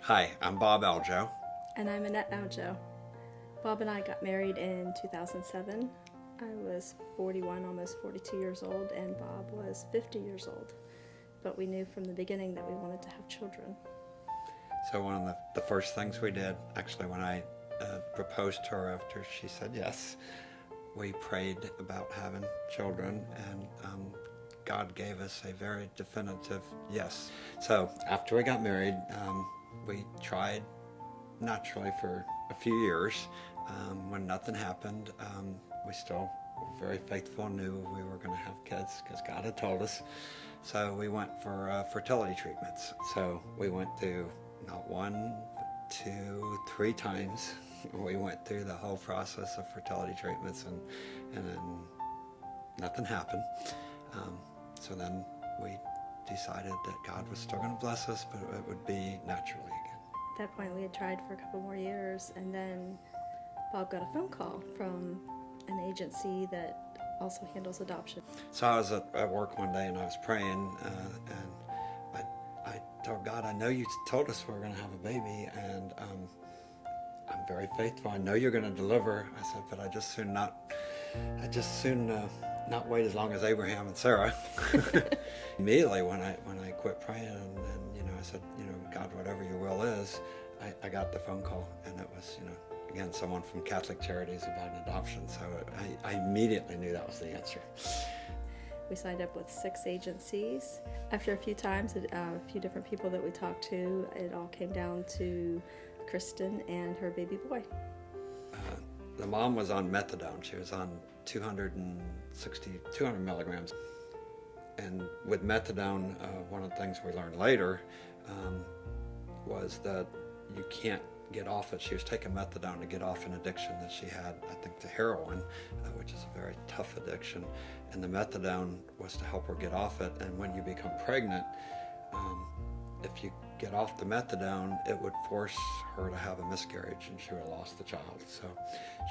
Hi, I'm Bob Algeo. And I'm Annette Algeo. Bob and I got married in 2007. I was 41, almost 42 years old, and Bob was 50 years old. But we knew from the beginning that we wanted to have children. So one of the first things we did, actually when I proposed to her after she said yes, we prayed about having children, and God gave us a very definitive yes. So after we got married, we tried naturally for a few years. When nothing happened, we still were very faithful and knew we were going to have kids because God had told us. So we went for fertility treatments. So we went through not one, but 2, 3 times. We went through the whole process of fertility treatments, and then nothing happened. So then we decided that God was still going to bless us, but it would be naturally again. At that point, we had tried for a couple more years, and then Bob got a phone call from an agency that also handles adoption. So I was at work one day and I was praying, and I told God, I know you told us we were going to have a baby, and I'm very faithful. I know you're going to deliver. I said, but I just soon not wait as long as Abraham and Sarah. Immediately when I quit praying, and I said, God, whatever your will is, I got the phone call, and it was, again, someone from Catholic Charities about an adoption. So I immediately knew that was the answer. We signed up with 6 agencies. After a few times, a few different people that we talked to, it all came down to Kristen and her baby boy. The mom was on methadone. She was on 200 milligrams. And with methadone, one of the things we learned later was that you can't get off it. She was taking methadone to get off an addiction that she had, I think, to heroin, which is a very tough addiction. And the methadone was to help her get off it. And when you become pregnant, if you get off the methadone, it would force her to have a miscarriage, and she would have lost the child. So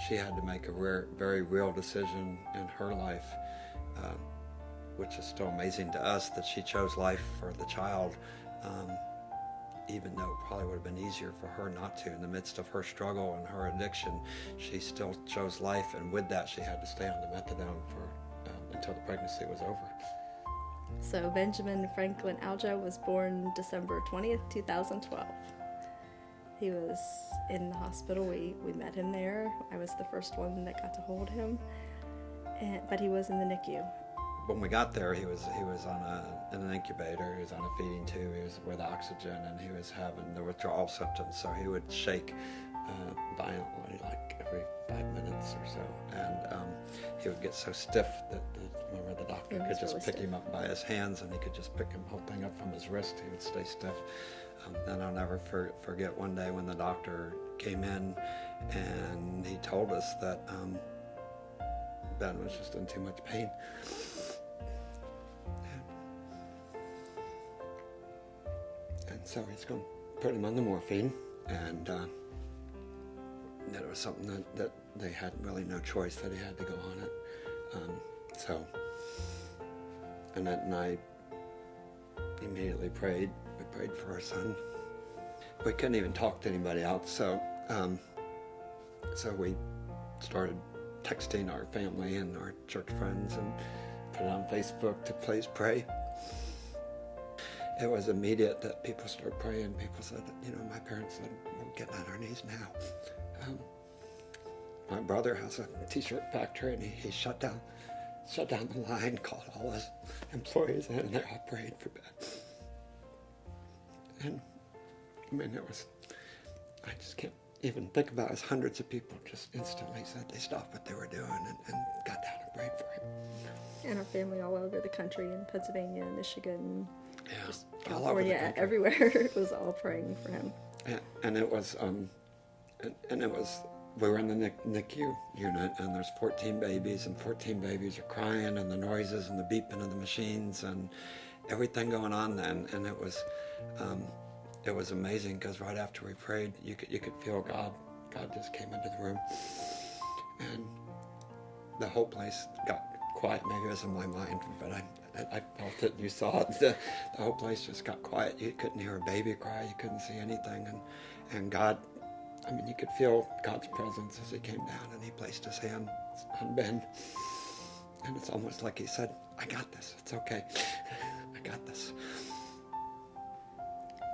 she had to make a very real decision in her life, which is still amazing to us that she chose life for the child, even though it probably would have been easier for her not to. In the midst of her struggle and her addiction, she still chose life, and with that she had to stay on the methadone until the pregnancy was over. So Benjamin Franklin Algeo was born December 20th, 2012. He was in the hospital. We met him there. I was the first one that got to hold him, but he was in the NICU. When we got there, he was in an incubator. He was on a feeding tube. He was with oxygen, and he was having the withdrawal symptoms. So he would shake violently, like every 5 minutes or so, and he would get so stiff that the doctor could just pick him up by his hands, and he could just pick him whole thing up from his wrist. He would stay stiff. Then I'll never forget one day when the doctor came in, and he told us that Ben was just in too much pain. And so he's going to put him on the morphine, and that it was something that they had really no choice, that he had to go on it. So Annette and I immediately prayed. We prayed for our son. We couldn't even talk to anybody else, so we started texting our family and our church friends and put it on Facebook to please pray. It was immediate that people started praying. People said, my parents said, we're getting on our knees now. My brother has a t-shirt factory, and he shut down the line, called all his employees in, and they all prayed for Ben. And I just can't even think about it. Hundreds of people just instantly said they stopped what they were doing and got down and prayed for him. And our family all over the country, in Pennsylvania, Michigan, California, everywhere, it was all praying for him. And it was, we were in the NICU unit, and there's 14 babies, and 14 babies are crying, and the noises and the beeping of the machines and everything going on then. And it was amazing, because right after we prayed, you could feel God just came into the room, and the whole place got quiet. Maybe it was in my mind, but I felt it, and you saw it. The whole place just got quiet. You couldn't hear a baby cry. You couldn't see anything. And God, I mean, you could feel God's presence as he came down, and he placed his hand on Ben. And it's almost like he said, I got this. It's okay. I got this.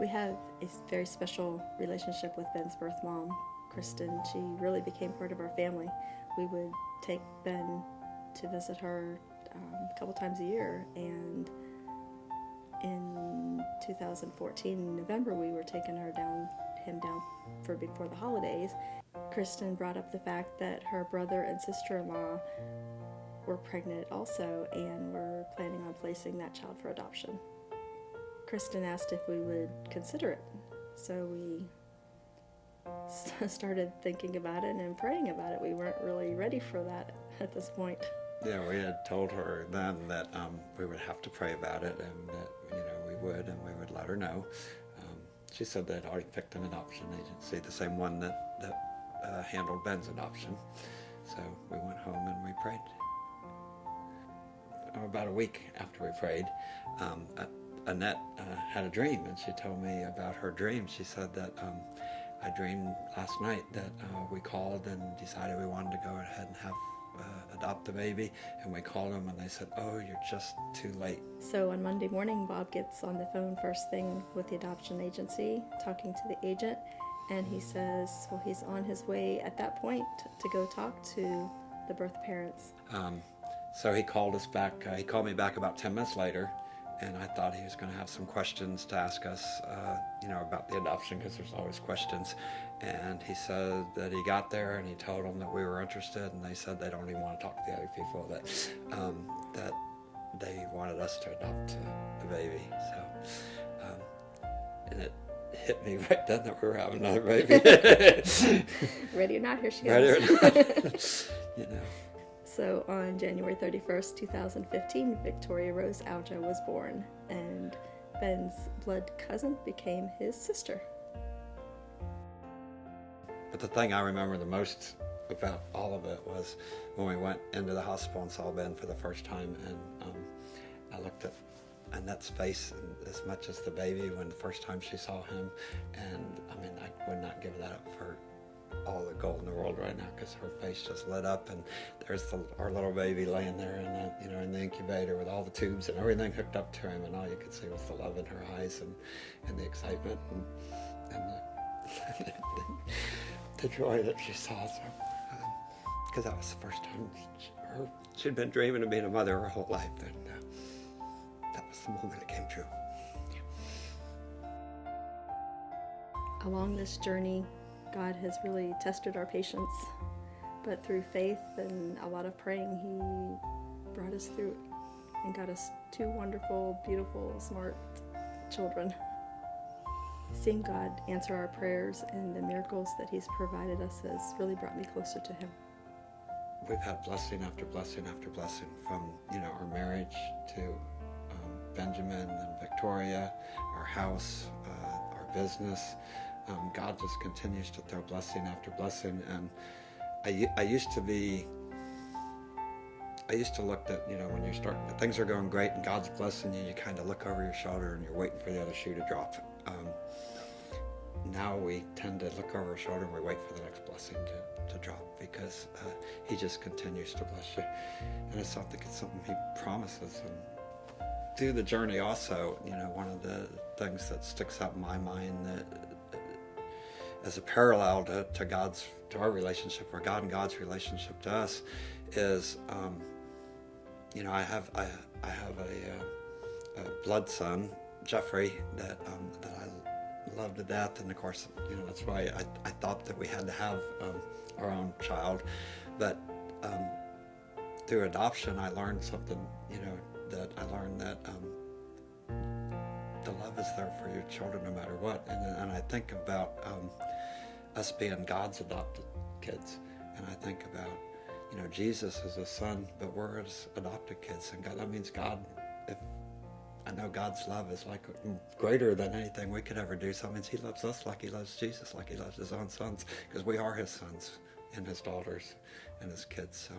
We have a very special relationship with Ben's birth mom, Kristen. She really became part of our family. We would take Ben to visit her a couple times a year, and in 2014, November, we were taking him down for before the holidays. Kristen brought up the fact that her brother and sister-in-law were pregnant also and were planning on placing that child for adoption. Kristen asked if we would consider it, so we started thinking about it and praying about it. We weren't really ready for that at this point. Yeah, we had told her then that we would have to pray about it, and that we would, and we would let her know. She said they'd already picked an adoption agency, the same one that handled Ben's adoption. So we went home and we prayed. About a week after we prayed, Annette had a dream, and she told me about her dream. She said that I dreamed last night that we called and decided we wanted to go ahead and adopt the baby, and we called them and they said, oh, you're just too late. So on Monday morning, Bob gets on the phone first thing with the adoption agency, talking to the agent, and he says, well, he's on his way at that point to go talk to the birth parents. So he called us back. He called me back about 10 minutes later, and I thought he was going to have some questions to ask us, about the adoption, because there's always questions. And he said that he got there and he told them that we were interested, and they said they don't even want to talk to the other people, that they wanted us to adopt the baby. So, and it hit me right then that we were having another baby. Ready or not, here she Ready goes. or not, So on January 31st, 2015, Victoria Rose Algeo was born, and Ben's blood cousin became his sister. But the thing I remember the most about all of it was when we went into the hospital and saw Ben for the first time, and I looked at Annette's face, and as much as the baby when the first time she saw him, and I mean, I would not give that up for all the gold in the world right now, because her face just lit up, and there's our little baby laying there in the incubator with all the tubes and everything hooked up to him, and all you could see was the love in her eyes and the excitement and the joy that she saw. So, because that was the first time she'd been dreaming of being a mother her whole life, and that was the moment it came true. Along this journey, God has really tested our patience, but through faith and a lot of praying, he brought us through and got us two wonderful, beautiful, smart children. Seeing God answer our prayers and the miracles that he's provided us has really brought me closer to him. We've had blessing after blessing after blessing, from our marriage to Benjamin and Victoria, our house, our business. God just continues to throw blessing after blessing, and I used to look at, when things are going great and God's blessing you, you kind of look over your shoulder and you're waiting for the other shoe to drop. Now we tend to look over our shoulder and we wait for the next blessing to drop, because he just continues to bless you, and it's something he promises. And through the journey also, one of the things that sticks out in my mind that as a parallel to our relationship, or God and God's relationship to us, is I have a blood son, Jeffrey, that I love to death, and of course that's why I thought that we had to have our own child. But through adoption, I learned something. That the love is there for your children no matter what, and I think about us being God's adopted kids, and I think about Jesus as a son, but we're his adopted kids, and God, that means God. If I know God's love is like greater than anything we could ever do, so that means he loves us like he loves Jesus, like he loves his own sons, because we are his sons and his daughters and his kids. So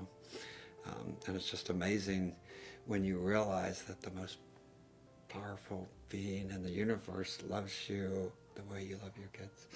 and it's just amazing when you realize that the most powerful being in the universe loves you the way you love your kids.